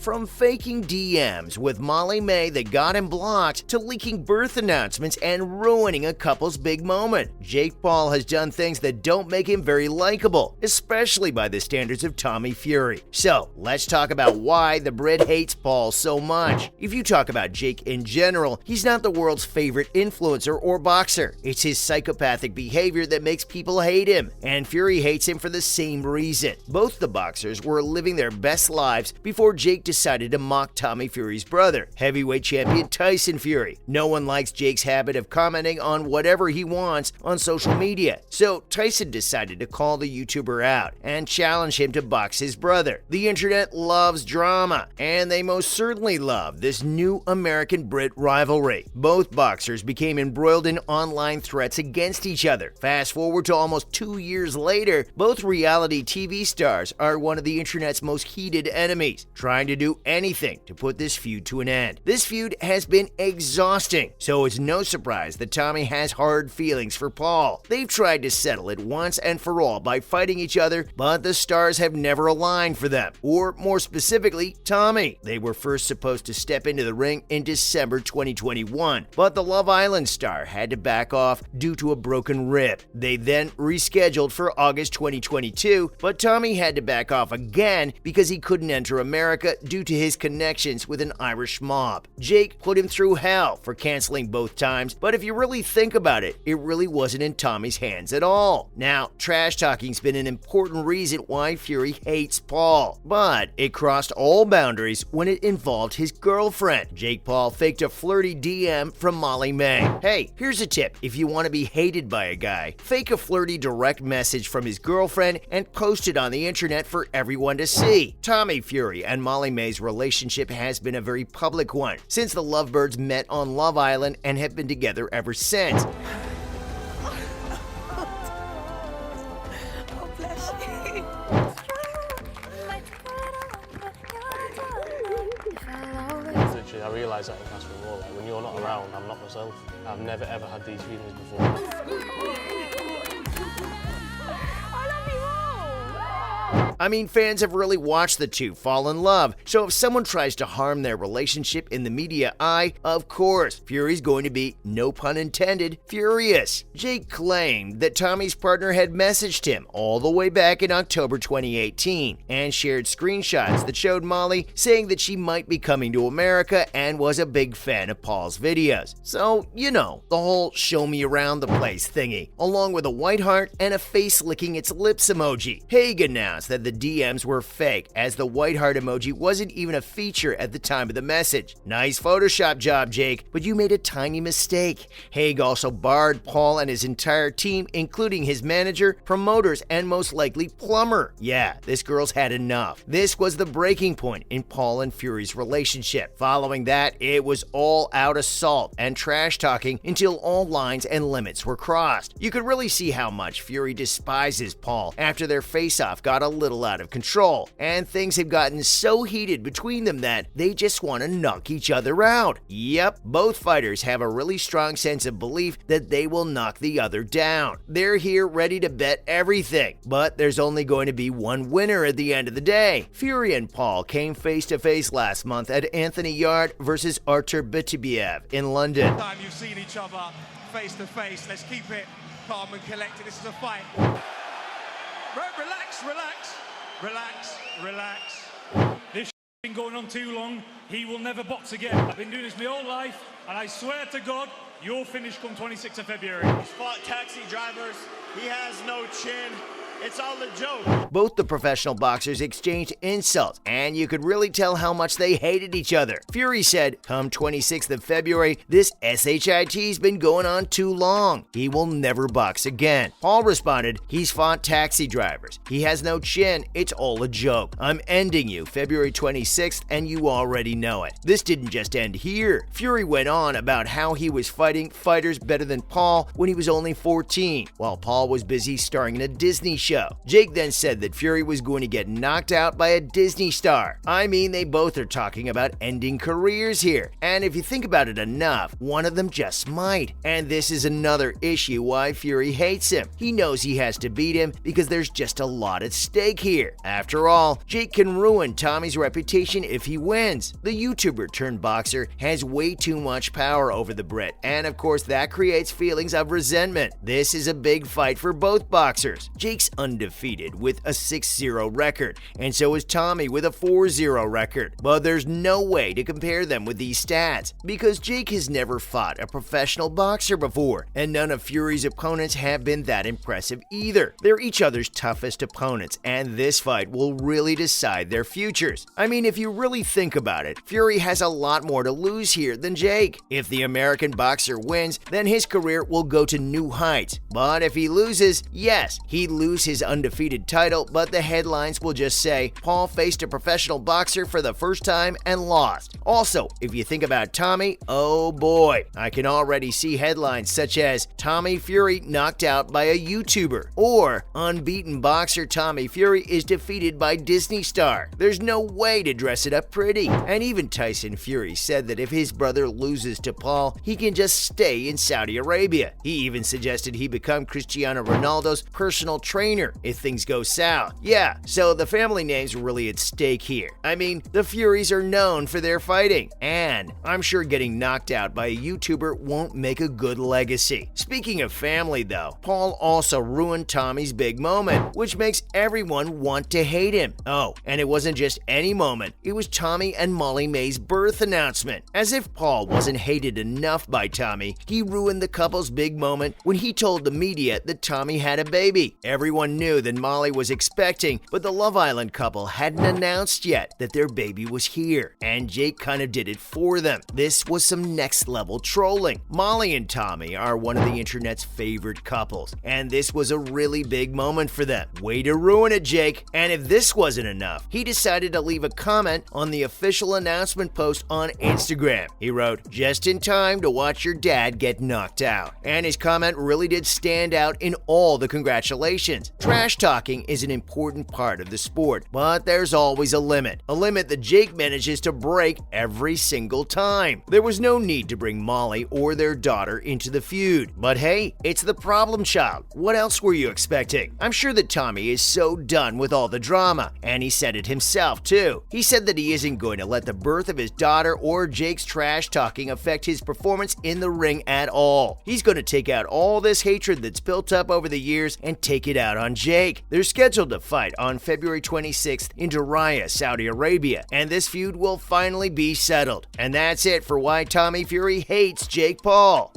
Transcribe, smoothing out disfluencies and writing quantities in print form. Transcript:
From faking DMs with Molly May that got him blocked to leaking birth announcements and ruining a couple's big moment, Jake Paul has done things that don't make him very likable, especially by the standards of Tommy Fury. So, let's talk about why the Brit hates Paul so much. If you talk about Jake in general, he's not the world's favorite influencer or boxer. It's his psychopathic behavior that makes people hate him, and Fury hates him for the same reason. Both the boxers were living their best lives before Jake decided to mock Tommy Fury's brother, heavyweight champion Tyson Fury. No one likes Jake's habit of commenting on whatever he wants on social media, so Tyson decided to call the YouTuber out and challenge him to box his brother. The internet loves drama, and they most certainly love this new American-Brit rivalry. Both boxers became embroiled in online threats against each other. Fast forward to almost 2 years later, both reality TV stars are one of the internet's most heated enemies, trying to do anything to put this feud to an end. This feud has been exhausting, so it's no surprise that Tommy has hard feelings for Paul. They've tried to settle it once and for all by fighting each other, but the stars have never aligned for them, or more specifically, Tommy. They were first supposed to step into the ring in December 2021, but the Love Island star had to back off due to a broken rib. They then rescheduled for August 2022, but Tommy had to back off again because he couldn't enter America due to his connections with an Irish mob. Jake put him through hell for canceling both times, but if you really think about it, it really wasn't in Tommy's hands at all. Now, trash talking's been an important reason why Fury hates Paul, but it crossed all boundaries when it involved his girlfriend. Jake Paul faked a flirty DM from Molly May. Hey, here's a tip if you want to be hated by a guy. Fake a flirty direct message from his girlfriend and post it on the internet for everyone to see. Tommy Fury and Molly May's relationship has been a very public one since the lovebirds met on Love Island and have been together ever since. I realise that in Castle War, like, when you're not around, I'm not myself. I've never ever had these feelings before. I mean, fans have really watched the two fall in love, so if someone tries to harm their relationship in the media eye, of course, Fury's going to be, no pun intended, furious. Jake claimed that Tommy's partner had messaged him all the way back in October 2018 and shared screenshots that showed Molly saying that she might be coming to America and was a big fan of Paul's videos. So, you know, the whole show me around the place thingy, along with a white heart and a face licking its lips emoji. Haig announced that the DMs were fake, as the white heart emoji wasn't even a feature at the time of the message. Nice Photoshop job, Jake, but you made a tiny mistake. Haig also barred Paul and his entire team, including his manager, promoters, and most likely plumber. Yeah, this girl's had enough. This was the breaking point in Paul and Fury's relationship. Following that, it was all out assault and trash talking until all lines and limits were crossed. You could really see how much Fury despises Paul after their face-off got a little out of control, and things have gotten so heated between them that they just want to knock each other out. Yep, both fighters have a really strong sense of belief that they will knock the other down. They're here ready to bet everything, but there's only going to be one winner at the end of the day. Fury and Paul came face to face last month at Anthony Yard versus Artur Beterbiev in London. Time you've seen each other face to face, let's keep it calm and collected. This is a fight. Relax, relax. Relax, relax. This been going on too long. He will never box again. I've been doing this my whole life, and I swear to God, you'll finish come 26th of February. He's fought taxi drivers. He has no chin. It's all a joke. Both the professional boxers exchanged insults, and you could really tell how much they hated each other. Fury said, come 26th of February, this SHIT's been going on too long. He will never box again. Paul responded, he's fought taxi drivers. He has no chin. It's all a joke. I'm ending you February 26th, and you already know it. This didn't just end here. Fury went on about how he was fighting fighters better than Paul when he was only 14, while Paul was busy starring in a Disney show show. Jake then said that Fury was going to get knocked out by a Disney star. I mean, they both are talking about ending careers here. And if you think about it enough, one of them just might. And this is another issue why Fury hates him. He knows he has to beat him because there's just a lot at stake here. After all, Jake can ruin Tommy's reputation if he wins. The YouTuber turned boxer has way too much power over the Brit, and of course that creates feelings of resentment. This is a big fight for both boxers. Jake's undefeated with a 6-0 record, and so is Tommy with a 4-0 record. But there's no way to compare them with these stats, because Jake has never fought a professional boxer before, and none of Fury's opponents have been that impressive either. They're each other's toughest opponents, and this fight will really decide their futures. I mean, if you really think about it, Fury has a lot more to lose here than Jake. If the American boxer wins, then his career will go to new heights. But if he loses, yes, he'd lose his undefeated title, but the headlines will just say, Paul faced a professional boxer for the first time and lost. Also, if you think about Tommy, oh boy, I can already see headlines such as Tommy Fury knocked out by a YouTuber, or unbeaten boxer Tommy Fury is defeated by Disney star. There's no way to dress it up pretty. And even Tyson Fury said that if his brother loses to Paul, he can just stay in Saudi Arabia. He even suggested he become Cristiano Ronaldo's personal trainer if things go south. Yeah, so the family name's really at stake here. I mean, the Furies are known for their fighting, and I'm sure getting knocked out by a YouTuber won't make a good legacy. Speaking of family though, Paul also ruined Tommy's big moment, which makes everyone want to hate him. Oh, and it wasn't just any moment, it was Tommy and Molly May's birth announcement. As if Paul wasn't hated enough by Tommy, he ruined the couple's big moment when he told the media that Tommy had a baby. Everyone knew that Molly was expecting, but the Love Island couple hadn't announced yet that their baby was here, and Jake kind of did it for them. This was some next level trolling. Molly and Tommy are one of the internet's favorite couples, and this was a really big moment for them. Way to ruin it, Jake. And if this wasn't enough, he decided to leave a comment on the official announcement post on Instagram. He wrote, "Just in time to watch your dad get knocked out." And his comment really did stand out in all the congratulations. Trash talking is an important part of the sport, but there's always a limit that Jake manages to break every single time. There was no need to bring Molly or their daughter into the feud, but hey, it's the problem child. What else were you expecting? I'm sure that Tommy is so done with all the drama, and he said it himself too. He said that he isn't going to let the birth of his daughter or Jake's trash talking affect his performance in the ring at all. He's going to take out all this hatred that's built up over the years and take it out on Jake. They're scheduled to fight on February 26th in Riyadh, Saudi Arabia, and this feud will finally be settled. And that's it for why Tommy Fury hates Jake Paul.